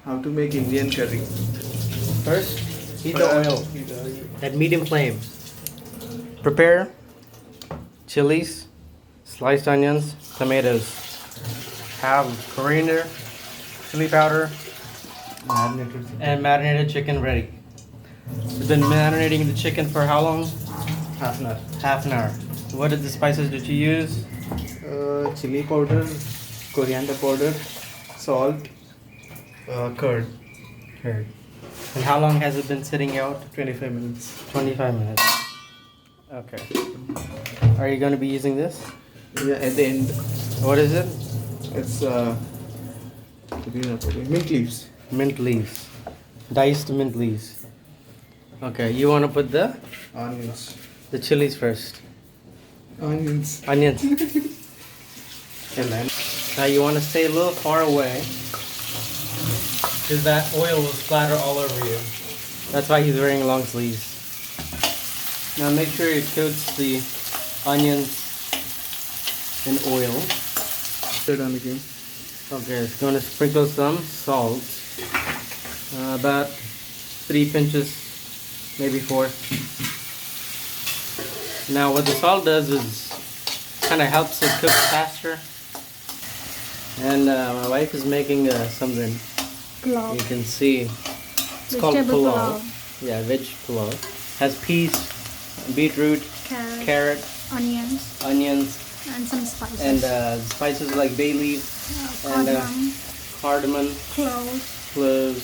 How to make Indian curry. First, heat the oil at medium flame. Prepare chilies, sliced onions, tomatoes. Have coriander, chili powder, and marinated chicken ready. We've been marinating the chicken for how long? Half an hour. Half an hour. What are the spices that you use? Chili powder, coriander powder, salt, curd. Curd. And how long has it been sitting out? 25 minutes. 25 minutes. Okay. Are you going to be using this? Yeah, at the end. What is it? It's mint leaves. Mint leaves. Diced mint leaves. Okay, you want to put the Onions. chilies first. Onions. Onions. And then now you want to stay a little far away because that oil will splatter all over you. That's why he's wearing long sleeves. Now make sure it coats the onions in oil. Put it on again. Okay, it's going to sprinkle some salt. About 3 pinches, maybe 4. Now what the salt does is kind of helps it cook faster. And my wife is making something. Pulav. You can see. It's called Vegetable pulav. Yeah, veg pulav. Has peas, beetroot, carrot, onions, and some spices. and spices like bay leaf and cardamom, cloves.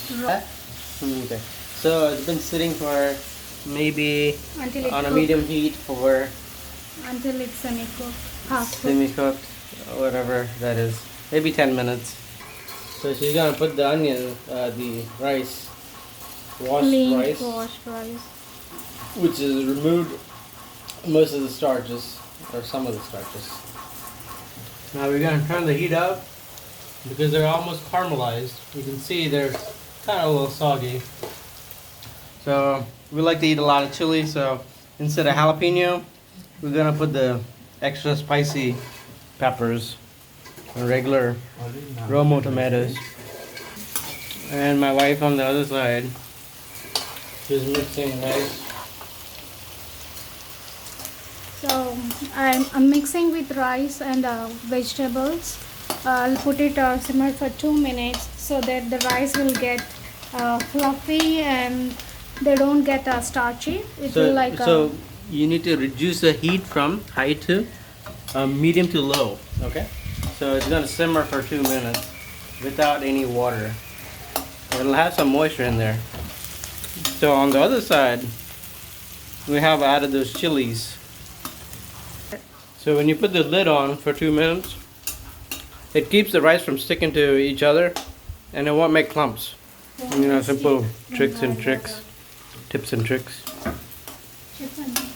Okay. So it's been sitting for maybe until it on a cook, medium heat for until it's semi-cooked, half cooked. semi-cooked, whatever that is. Maybe 10 minutes. So she's gonna put the onion, the rice, washed rice. which is removed most of the starches or some of the starches. Now we're gonna turn the heat up because they're almost caramelized. You can see they're kind of a little soggy. So we like to eat a lot of chili, so instead of jalapeno, we're gonna put the extra spicy peppers, regular Romo tomatoes. And my wife on the other side, she's mixing rice. So I'm mixing with rice and vegetables. I'll put it simmer for 2 minutes so that the rice will get fluffy and they don't get starchy. It will like so you need to reduce the heat from high to medium to low. Okay. So it's gonna simmer for 2 minutes without any water. It'll have some moisture in there. So on the other side, we have added those chilies. So when you put the lid on for 2 minutes, it keeps the rice from sticking to each other, and it won't make clumps. You know, simple tips and tricks.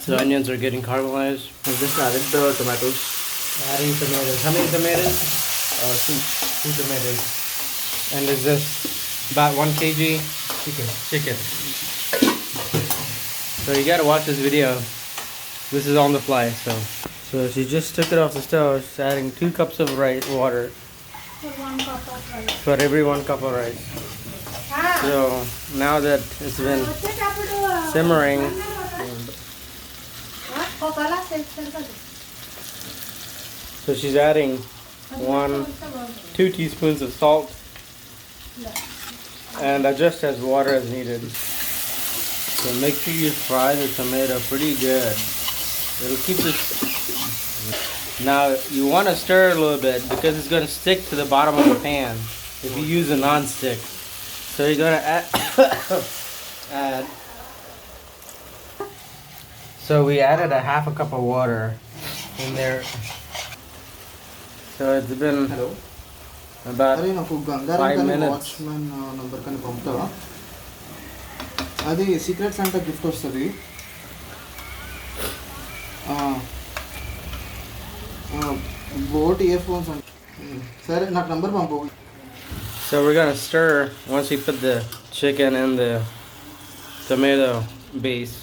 So onions are getting caramelized. I just added the tomatoes. Adding tomatoes. How many tomatoes? 2 tomatoes. And is this about 1 kg chicken? So you gotta watch this video. This is on the fly. So she just took it off the stove. She's adding 2 cups of water for 1 cup of rice. for every 1 cup of rice. So now that it's been simmering, so she's adding 2 teaspoons of salt and adjust as water as needed. So make sure you fry the tomato pretty good. It'll keep this. Now you want to stir it a little bit because it's going to stick to the bottom of the pan if you use a non-stick. So you're going to add. So we added a half a cup of water in there. So it's been about 5 minutes. అది secret సంట gift వస్తుంది boat ear phones అంట సరే నాకు number pump. So we're gonna stir once we put the chicken in the tomato base.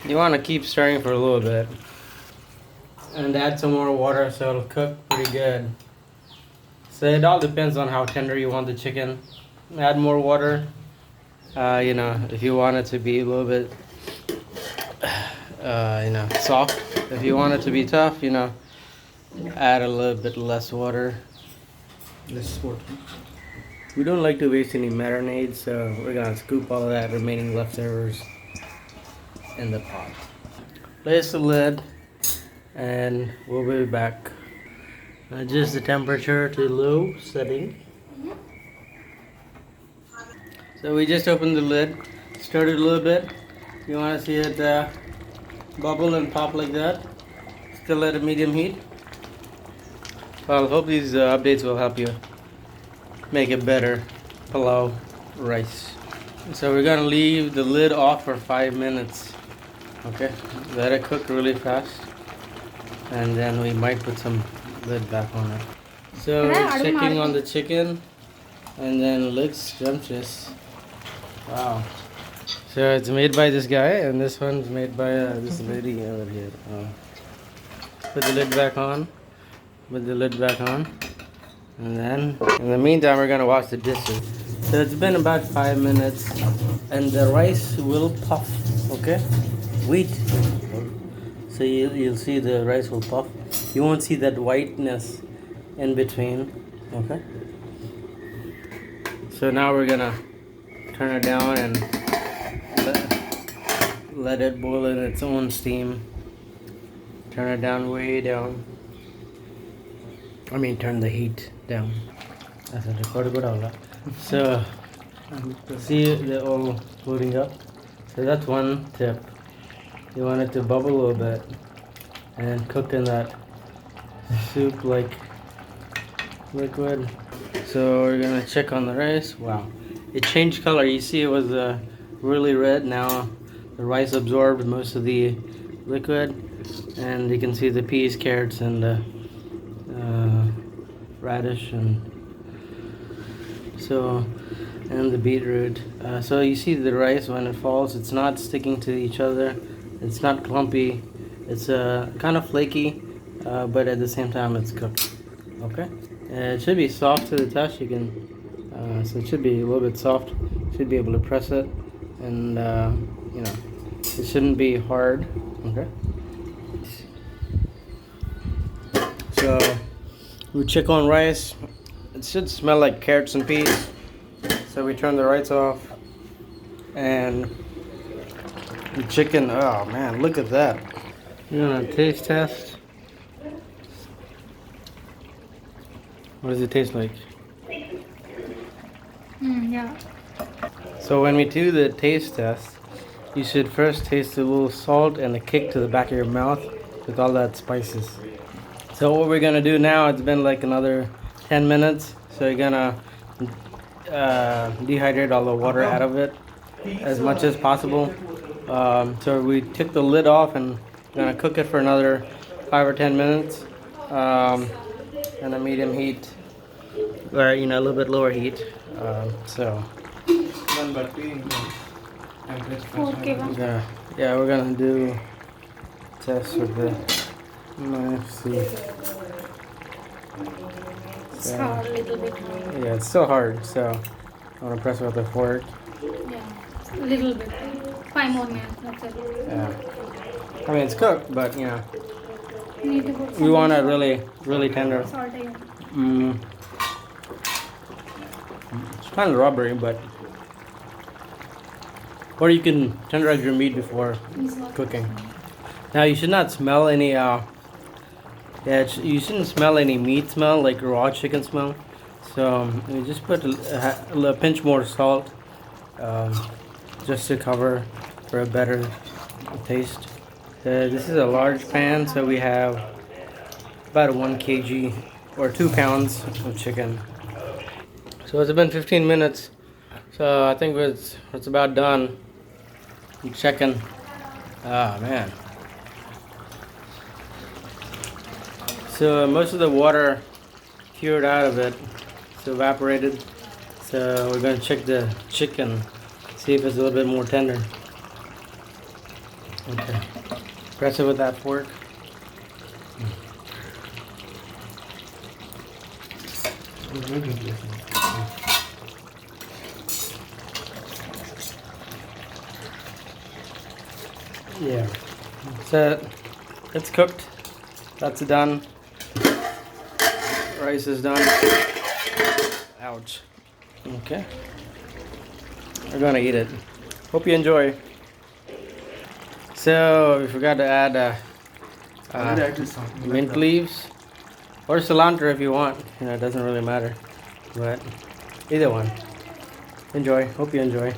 You want to keep stirring for a little bit. and add some more water so it'll cook pretty good. So it all depends on how tender you want the chicken. Add more water. You know, if you want it to be a little bit, you know, soft. If you want it to be tough, you know, add a little bit less water. Less water. We don't like to waste any marinade, so we're gonna scoop all of that remaining leftovers in the pot. Place the lid, and we'll be back. Adjust the temperature to low setting. So we just opened the lid, stirred it a little bit. You want to see it bubble and pop like that. Still at a medium heat. Well, I hope these updates will help you make a better pulao rice. So we're gonna leave the lid off for 5 minutes. Okay, let it cook really fast, and then we might put some lid back on it. So we're checking on the chicken, and then it looks scrumptious. Wow. So it's made by this guy, and this one's made by this lady over here. Put the lid back on. Put the lid back on. And then, in the meantime, we're gonna wash the dishes. So it's been about 5 minutes, and the rice will puff, okay? Wait. So you'll see the rice will puff. You won't see that whiteness in between, okay? So now we're gonna turn it down and let it boil in its own steam. Turn it down, way down. I mean, turn the heat down. So, see they're all floating up. So that's one tip. You want it to bubble a little bit and cook in that soup-like liquid. So we're gonna check on the rice. Wow, it changed color. You see, it was really red. Now the rice absorbed most of the liquid, and you can see the peas, carrots, and radish, and the beetroot. So you see the rice when it falls, it's not sticking to each other. It's not clumpy. It's kind of flaky, but at the same time it's cooked. Okay. It should be soft to the touch. You can, so it should be a little bit soft. You should be able to press it, and you know, it shouldn't be hard. Okay. So we check on rice. It should smell like carrots and peas. So we turn the rice off, and the chicken. Oh man, look at that! You're gonna taste test. What does it taste like? Yeah. So when we do the taste test, you should first taste a little salt and a kick to the back of your mouth with all that spices. So what we're gonna do now, it's been like another 10 minutes. So you're gonna dehydrate all the water out of it as much as possible. So we took the lid off and we're gonna cook it for another 5 or 10 minutes. And a medium heat, or you know, a little bit lower heat. So yeah, we're gonna do test with the knife. See, It's hard, a little bit hard. yeah, it's still hard. So I want to press it with a fork. Yeah, a little bit. 5 more minutes. That's it. Yeah, I mean it's cooked, but you know. Need to put We want it really, really tender. salt in. It's kind of rubbery, but or you can tenderize your meat before cooking. Now you should not smell any. You shouldn't smell any meat smell like raw chicken smell. So you just put a pinch more salt, just to cover for a better taste. This is a large pan, so we have about 1 kg or 2 pounds of chicken. So it's been 15 minutes, so I think it's about done. I'm checking. Ah man. So most of the water cured out of it, it's evaporated. So we're gonna check the chicken, see if it's a little bit more tender. Okay. Press it with that fork. Yeah. So it's cooked. That's done. Rice is done. Ouch. Okay. We're gonna eat it. Hope you enjoy. So we forgot to add mint leaves or cilantro if you want. You know, it doesn't really matter. But either one. Enjoy. Hope you enjoy.